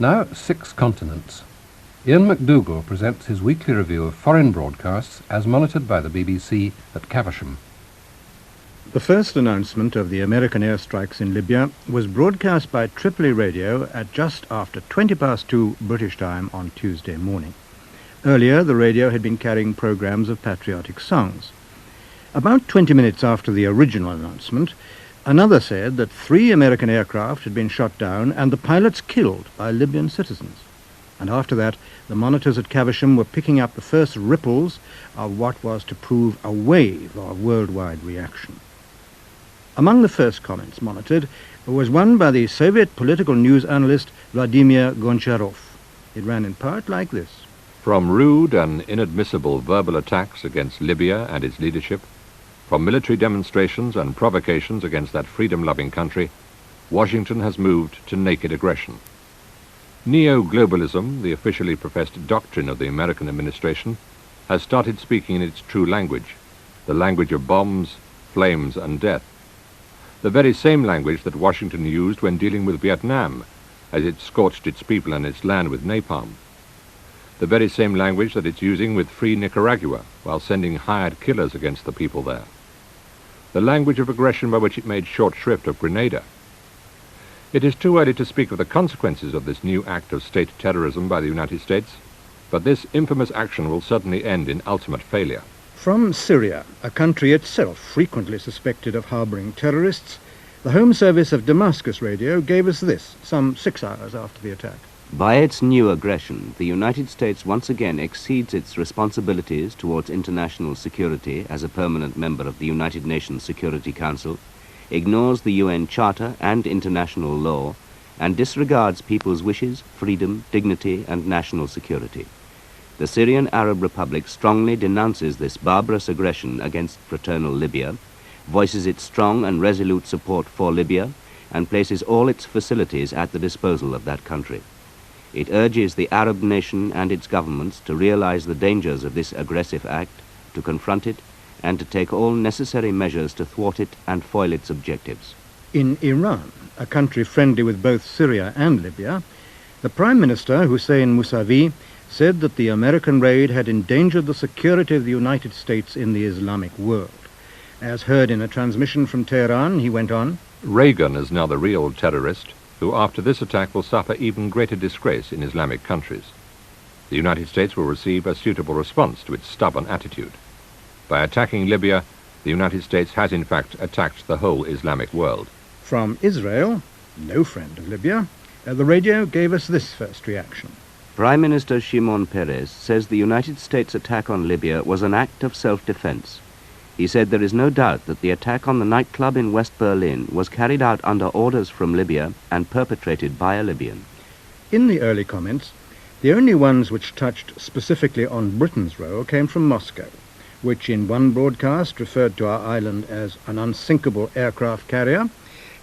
Now 6 continents. Ian McDougall presents his weekly review of foreign broadcasts as monitored by the BBC at Caversham. The first announcement of the American airstrikes in Libya was broadcast by Tripoli Radio at just after 2 British time on Tuesday morning. Earlier, the radio had been carrying programs of patriotic songs. About 20 minutes after the original announcement, another said that 3 American aircraft had been shot down and the pilots killed by Libyan citizens. And after that, the monitors at Caversham were picking up the first ripples of what was to prove a wave of worldwide reaction. Among the first comments monitored was one by the Soviet political news analyst Vladimir Goncharov. It ran in part like this. From rude and inadmissible verbal attacks against Libya and its leadership, from military demonstrations and provocations against that freedom-loving country, Washington has moved to naked aggression. Neo-globalism, the officially professed doctrine of the American administration, has started speaking in its true language, the language of bombs, flames, and death. The very same language that Washington used when dealing with Vietnam, as it scorched its people and its land with napalm. The very same language that it's using with free Nicaragua, while sending hired killers against the people there. The language of aggression by which it made short shrift of Grenada. It is too early to speak of the consequences of this new act of state terrorism by the United States, but this infamous action will certainly end in ultimate failure. From Syria, a country itself frequently suspected of harboring terrorists, the Home Service of Damascus Radio gave us this, some 6 hours after the attack. By its new aggression, the United States once again exceeds its responsibilities towards international security as a permanent member of the United Nations Security Council, ignores the UN Charter and international law, and disregards people's wishes, freedom, dignity, and national security. The Syrian Arab Republic strongly denounces this barbarous aggression against fraternal Libya, voices its strong and resolute support for Libya, and places all its facilities at the disposal of that country. It urges the Arab nation and its governments to realize the dangers of this aggressive act, to confront it, and to take all necessary measures to thwart it and foil its objectives. In Iran, a country friendly with both Syria and Libya, the Prime Minister, Hussein Mousavi, said that the American raid had endangered the security of the United States in the Islamic world. As heard in a transmission from Tehran, he went on, Reagan is now the real terrorist, who after this attack will suffer even greater disgrace in Islamic countries. The United States will receive a suitable response to its stubborn attitude. By attacking Libya, the United States has in fact attacked the whole Islamic world. From Israel, no friend of Libya, the radio gave us this first reaction. Prime Minister Shimon Peres says the United States attack on Libya was an act of self-defense. He said there is no doubt that the attack on the nightclub in West Berlin was carried out under orders from Libya and perpetrated by a Libyan. In the early comments, the only ones which touched specifically on Britain's role came from Moscow, which in one broadcast referred to our island as an unsinkable aircraft carrier,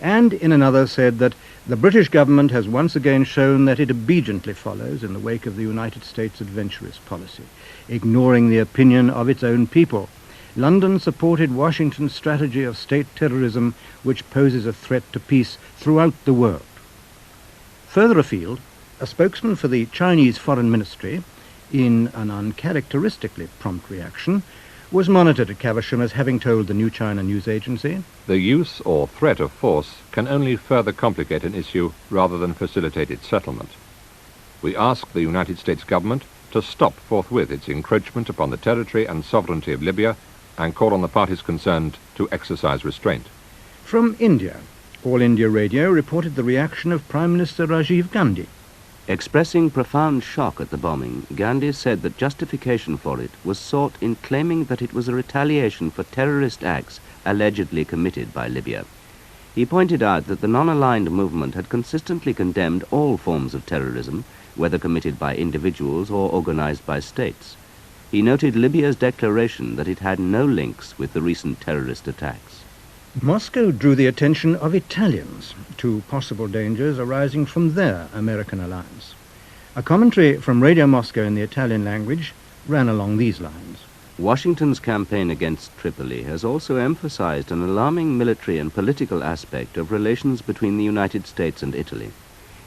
and in another said that the British government has once again shown that it obediently follows in the wake of the United States' adventurous policy, ignoring the opinion of its own people. London supported Washington's strategy of state terrorism, which poses a threat to peace throughout the world. Further afield, a spokesman for the Chinese Foreign Ministry, in an uncharacteristically prompt reaction, was monitored at Caversham as having told the New China News Agency, The use or threat of force can only further complicate an issue rather than facilitate its settlement. We ask the United States government to stop forthwith its encroachment upon the territory and sovereignty of Libya and call on the parties concerned to exercise restraint. From India, All India Radio reported the reaction of Prime Minister Rajiv Gandhi. Expressing profound shock at the bombing, Gandhi said that justification for it was sought in claiming that it was a retaliation for terrorist acts allegedly committed by Libya. He pointed out that the non-aligned movement had consistently condemned all forms of terrorism, whether committed by individuals or organized by states. He noted Libya's declaration that it had no links with the recent terrorist attacks. Moscow drew the attention of Italians to possible dangers arising from their American alliance. A commentary from Radio Moscow in the Italian language ran along these lines. Washington's campaign against Tripoli has also emphasized an alarming military and political aspect of relations between the United States and Italy.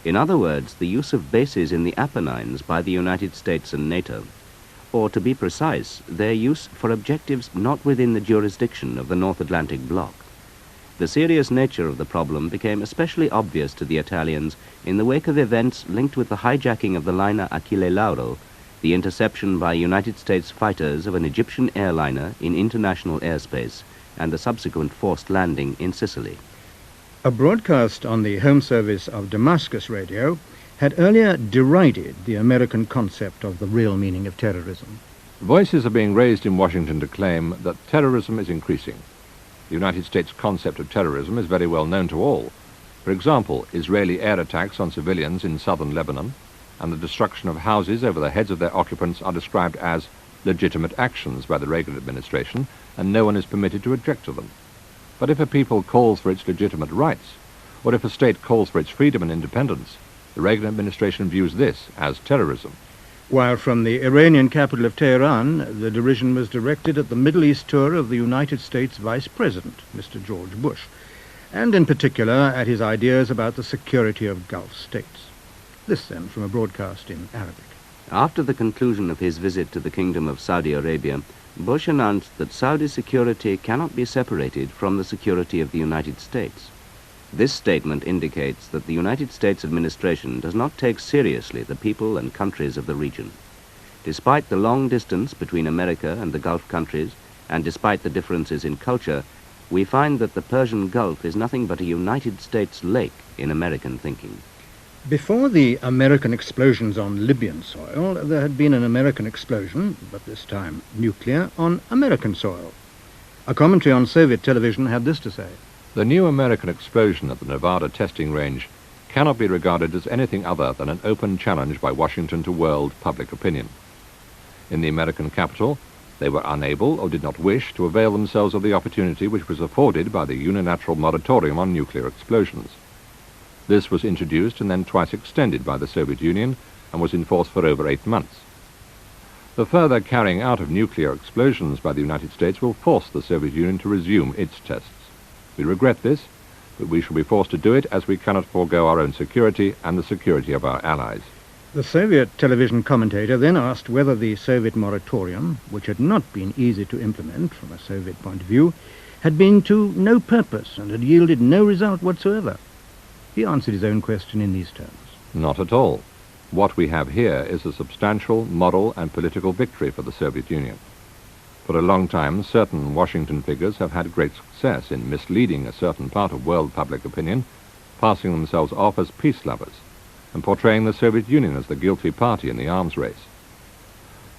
In other words, the use of bases in the Apennines by the United States and NATO, or to be precise, their use for objectives not within the jurisdiction of the North Atlantic Bloc. The serious nature of the problem became especially obvious to the Italians in the wake of events linked with the hijacking of the liner Achille Lauro, the interception by United States fighters of an Egyptian airliner in international airspace, and the subsequent forced landing in Sicily. A broadcast on the Home Service of Damascus Radio had earlier derided the American concept of the real meaning of terrorism. Voices are being raised in Washington to claim that terrorism is increasing. The United States concept of terrorism is very well known to all. For example, Israeli air attacks on civilians in southern Lebanon and the destruction of houses over the heads of their occupants are described as legitimate actions by the Reagan administration, and no one is permitted to object to them. But if a people calls for its legitimate rights, or if a state calls for its freedom and independence, the Reagan administration views this as terrorism. While from the Iranian capital of Tehran, the derision was directed at the Middle East tour of the United States Vice President, Mr. George Bush, and in particular at his ideas about the security of Gulf states. This then from a broadcast in Arabic. After the conclusion of his visit to the Kingdom of Saudi Arabia, Bush announced that Saudi security cannot be separated from the security of the United States. This statement indicates that the United States administration does not take seriously the people and countries of the region. Despite the long distance between America and the Gulf countries, and despite the differences in culture, we find that the Persian Gulf is nothing but a United States lake in American thinking. Before the American explosions on Libyan soil, there had been an American explosion, but this time nuclear, on American soil. A commentary on Soviet television had this to say. The new American explosion at the Nevada testing range cannot be regarded as anything other than an open challenge by Washington to world public opinion. In the American capital, they were unable or did not wish to avail themselves of the opportunity which was afforded by the unilateral moratorium on nuclear explosions. This was introduced and then twice extended by the Soviet Union and was in force for over 8 months. The further carrying out of nuclear explosions by the United States will force the Soviet Union to resume its tests. We regret this, but we shall be forced to do it as we cannot forego our own security and the security of our allies. The Soviet television commentator then asked whether the Soviet moratorium, which had not been easy to implement from a Soviet point of view, had been to no purpose and had yielded no result whatsoever. He answered his own question in these terms. Not at all. What we have here is a substantial moral and political victory for the Soviet Union. For a long time, certain Washington figures have had great success in misleading a certain part of world public opinion, passing themselves off as peace lovers, and portraying the Soviet Union as the guilty party in the arms race.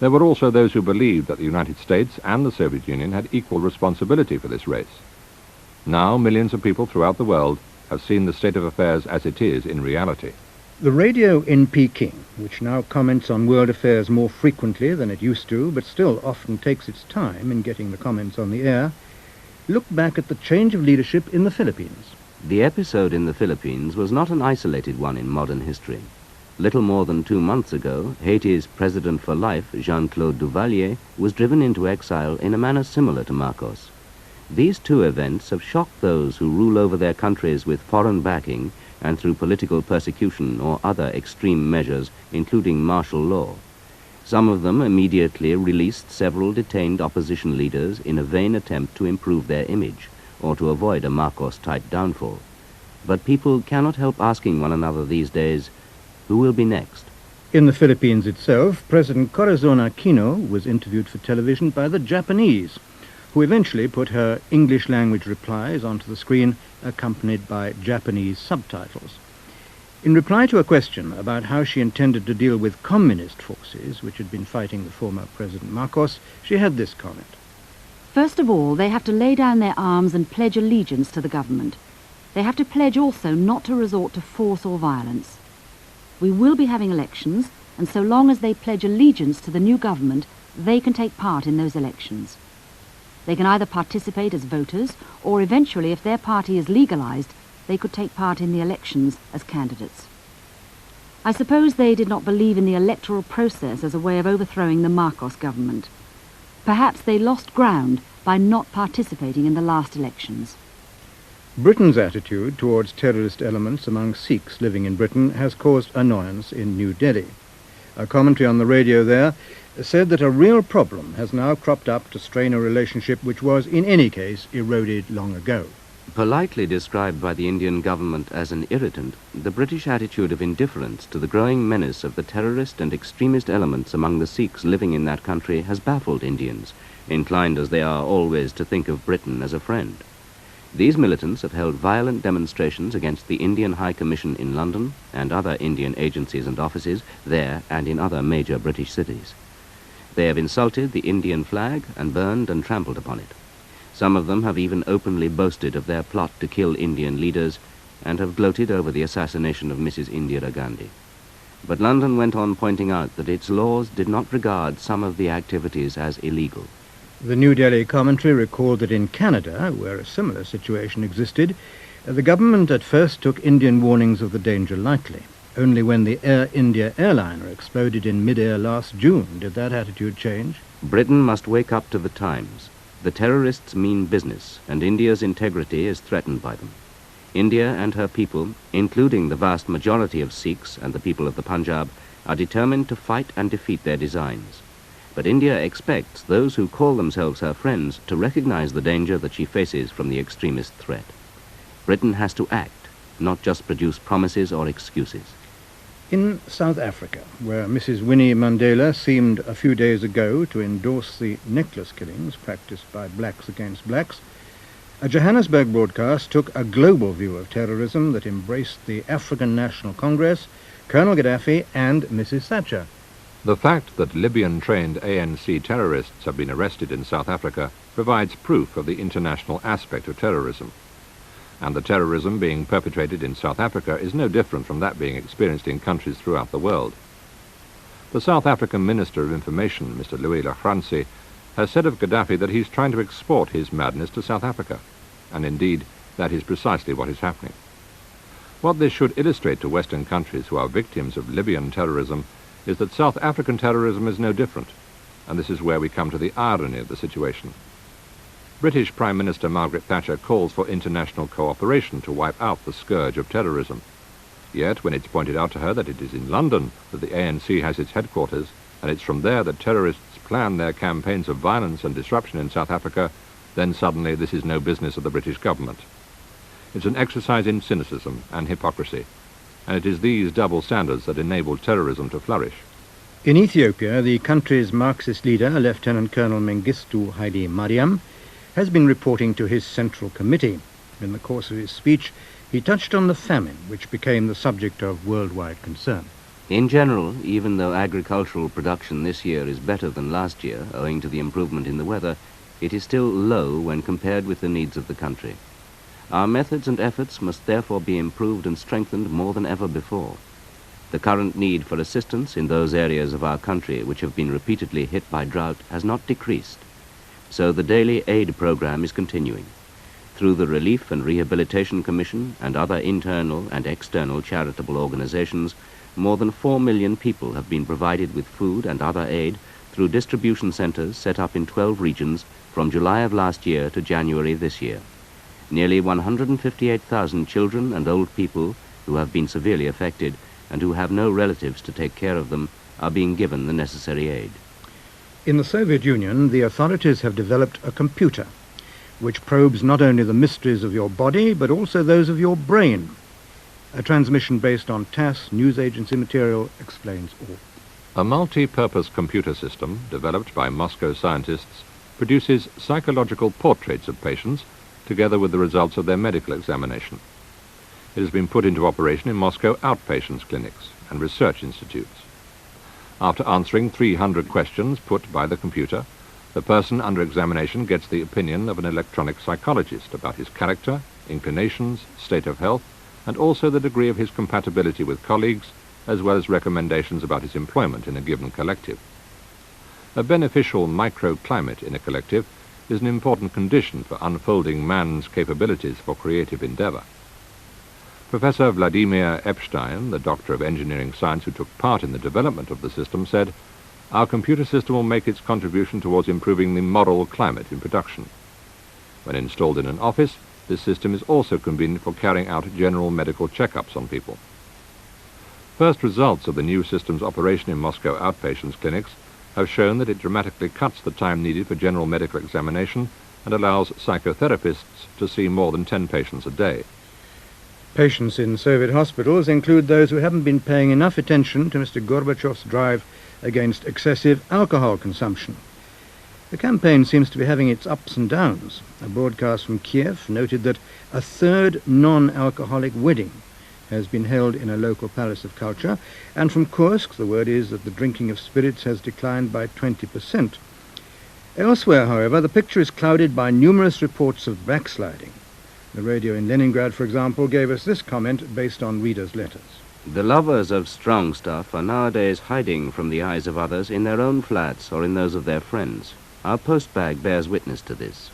There were also those who believed that the United States and the Soviet Union had equal responsibility for this race. Now, millions of people throughout the world have seen the state of affairs as it is in reality. The radio in Peking, which now comments on world affairs more frequently than it used to, but still often takes its time in getting the comments on the air, looked back at the change of leadership in the Philippines. The episode in the Philippines was not an isolated one in modern history. Little more than 2 months ago, Haiti's President for Life, Jean-Claude Duvalier, was driven into exile in a manner similar to Marcos. These two events have shocked those who rule over their countries with foreign backing and through political persecution or other extreme measures, including martial law. Some of them immediately released several detained opposition leaders in a vain attempt to improve their image or to avoid a Marcos-type downfall. But people cannot help asking one another these days, who will be next? In the Philippines itself, President Corazon Aquino was interviewed for television by the Japanese, who eventually put her English-language replies onto the screen, accompanied by Japanese subtitles. In reply to a question about how she intended to deal with communist forces which had been fighting the former President Marcos, she had this comment. First of all, they have to lay down their arms and pledge allegiance to the government. They have to pledge also not to resort to force or violence. We will be having elections, and so long as they pledge allegiance to the new government, they can take part in those elections. They can either participate as voters, or eventually, if their party is legalized, they could take part in the elections as candidates. I suppose they did not believe in the electoral process as a way of overthrowing the Marcos government. Perhaps they lost ground by not participating in the last elections. Britain's attitude towards terrorist elements among Sikhs living in Britain has caused annoyance in New Delhi. A commentary on the radio there said that a real problem has now cropped up to strain a relationship which was, in any case, eroded long ago. Politely described by the Indian government as an irritant, the British attitude of indifference to the growing menace of the terrorist and extremist elements among the Sikhs living in that country has baffled Indians, inclined as they are always to think of Britain as a friend. These militants have held violent demonstrations against the Indian High Commission in London and other Indian agencies and offices there and in other major British cities. They have insulted the Indian flag and burned and trampled upon it. Some of them have even openly boasted of their plot to kill Indian leaders and have gloated over the assassination of Mrs. Indira Gandhi. But London went on pointing out that its laws did not regard some of the activities as illegal. The New Delhi commentary recalled that in Canada, where a similar situation existed, the government at first took Indian warnings of the danger lightly. Only when the Air India airliner exploded in mid-air last June did that attitude change. Britain must wake up to the times. The terrorists mean business, and India's integrity is threatened by them. India and her people, including the vast majority of Sikhs and the people of the Punjab, are determined to fight and defeat their designs. But India expects those who call themselves her friends to recognize the danger that she faces from the extremist threat. Britain has to act, not just produce promises or excuses. In South Africa, where Mrs. Winnie Mandela seemed a few days ago to endorse the necklace killings practiced by blacks against blacks, a Johannesburg broadcast took a global view of terrorism that embraced the African National Congress, Colonel Gaddafi and Mrs. Thatcher. The fact that Libyan-trained ANC terrorists have been arrested in South Africa provides proof of the international aspect of terrorism. And the terrorism being perpetrated in South Africa is no different from that being experienced in countries throughout the world. The South African Minister of Information, Mr. Louis Lachransi, has said of Gaddafi that he's trying to export his madness to South Africa, and indeed that is precisely what is happening. What this should illustrate to Western countries who are victims of Libyan terrorism is that South African terrorism is no different, and this is where we come to the irony of the situation. British Prime Minister Margaret Thatcher calls for international cooperation to wipe out the scourge of terrorism. Yet, when it's pointed out to her that it is in London that the ANC has its headquarters, and it's from there that terrorists plan their campaigns of violence and disruption in South Africa, then suddenly this is no business of the British government. It's an exercise in cynicism and hypocrisy, and it is these double standards that enable terrorism to flourish. In Ethiopia, the country's Marxist leader, Lieutenant Colonel Mengistu Haile Mariam, has been reporting to his Central Committee. In the course of his speech, he touched on the famine, which became the subject of worldwide concern. In general, even though agricultural production this year is better than last year, owing to the improvement in the weather, it is still low when compared with the needs of the country. Our methods and efforts must therefore be improved and strengthened more than ever before. The current need for assistance in those areas of our country which have been repeatedly hit by drought has not decreased. So the daily aid program is continuing. Through the Relief and Rehabilitation Commission and other internal and external charitable organizations, more than 4 million people have been provided with food and other aid through distribution centers set up in 12 regions from July of last year to January this year. Nearly 158,000 children and old people who have been severely affected and who have no relatives to take care of them are being given the necessary aid. In the Soviet Union, the authorities have developed a computer which probes not only the mysteries of your body, but also those of your brain. A transmission based on TASS news agency material explains all. A multi-purpose computer system developed by Moscow scientists produces psychological portraits of patients together with the results of their medical examination. It has been put into operation in Moscow outpatients clinics and research institutes. After answering 300 questions put by the computer, the person under examination gets the opinion of an electronic psychologist about his character, inclinations, state of health, and also the degree of his compatibility with colleagues, as well as recommendations about his employment in a given collective. A beneficial microclimate in a collective is an important condition for unfolding man's capabilities for creative endeavor. Professor Vladimir Epstein, the Doctor of Engineering Science who took part in the development of the system, said, "Our computer system will make its contribution towards improving the moral climate in production. When installed in an office, This system is also convenient for carrying out general medical checkups on people. First results of the new system's operation in Moscow outpatients clinics have shown that it dramatically cuts the time needed for general medical examination and allows psychotherapists to see more than 10 patients a day. Patients in Soviet hospitals include those who haven't been paying enough attention to Mr. Gorbachev's drive against excessive alcohol consumption. The campaign seems to be having its ups and downs. A broadcast from Kiev noted that a third non-alcoholic wedding has been held in a local palace of culture, and from Kursk the word is that the drinking of spirits has declined by 20%. Elsewhere, however, the picture is clouded by numerous reports of backsliding. The radio in Leningrad, for example, gave us this comment based on readers' letters. The lovers of strong stuff are nowadays hiding from the eyes of others in their own flats or in those of their friends. Our postbag bears witness to this.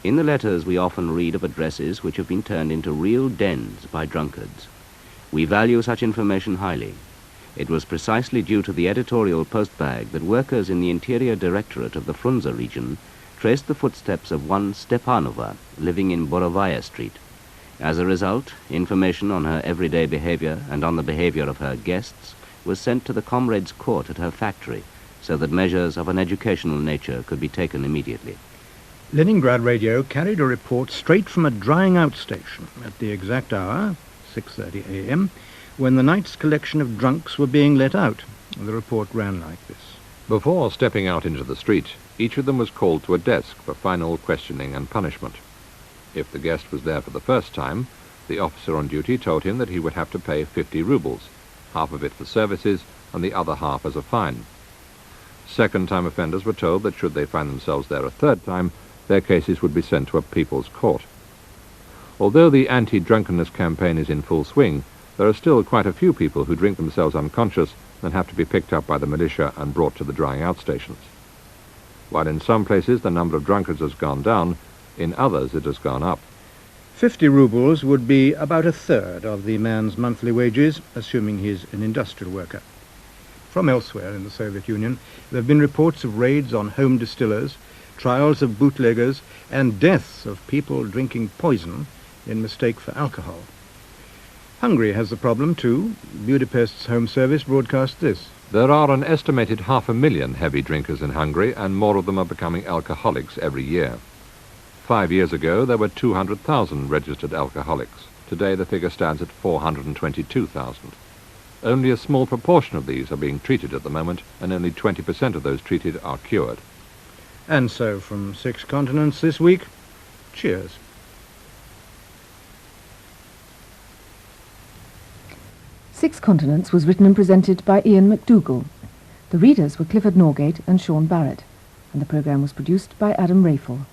In the letters we often read of addresses which have been turned into real dens by drunkards. We value such information highly. It was precisely due to the editorial postbag that workers in the Interior Directorate of the Frunze region traced the footsteps of one Stepanova living in Borovaya Street. As a result, information on her everyday behavior and on the behavior of her guests was sent to the comrades' court at her factory, so that measures of an educational nature could be taken immediately. Leningrad radio carried a report straight from a drying out station at the exact hour, 6:30 a.m., when the night's collection of drunks were being let out. The report ran like this. Before stepping out into the street, each of them was called to a desk for final questioning and punishment. If the guest was there for the first time, the officer on duty told him that he would have to pay 50 rubles, half of it for services and the other half as a fine. Second-time offenders were told that should they find themselves there a third time, their cases would be sent to a people's court. Although the anti-drunkenness campaign is in full swing, there are still quite a few people who drink themselves unconscious and have to be picked up by the militia and brought to the drying out stations. While in some places the number of drunkards has gone down, in others it has gone up. 50 rubles would be about a third of the man's monthly wages, assuming he's an industrial worker. From elsewhere in the Soviet Union, there have been reports of raids on home distillers, trials of bootleggers, and deaths of people drinking poison in mistake for alcohol. Hungary has the problem too. Budapest's Home Service broadcast this. There are an estimated 500,000 heavy drinkers in Hungary, and more of them are becoming alcoholics every year. 5 years ago, there were 200,000 registered alcoholics. Today, the figure stands at 422,000. Only a small proportion of these are being treated at the moment, and only 20% of those treated are cured. And so, from 6 continents this week, cheers. Six Continents was written and presented by Ian McDougall. The readers were Clifford Norgate and Sean Barrett, and the programme was produced by Adam Rayful.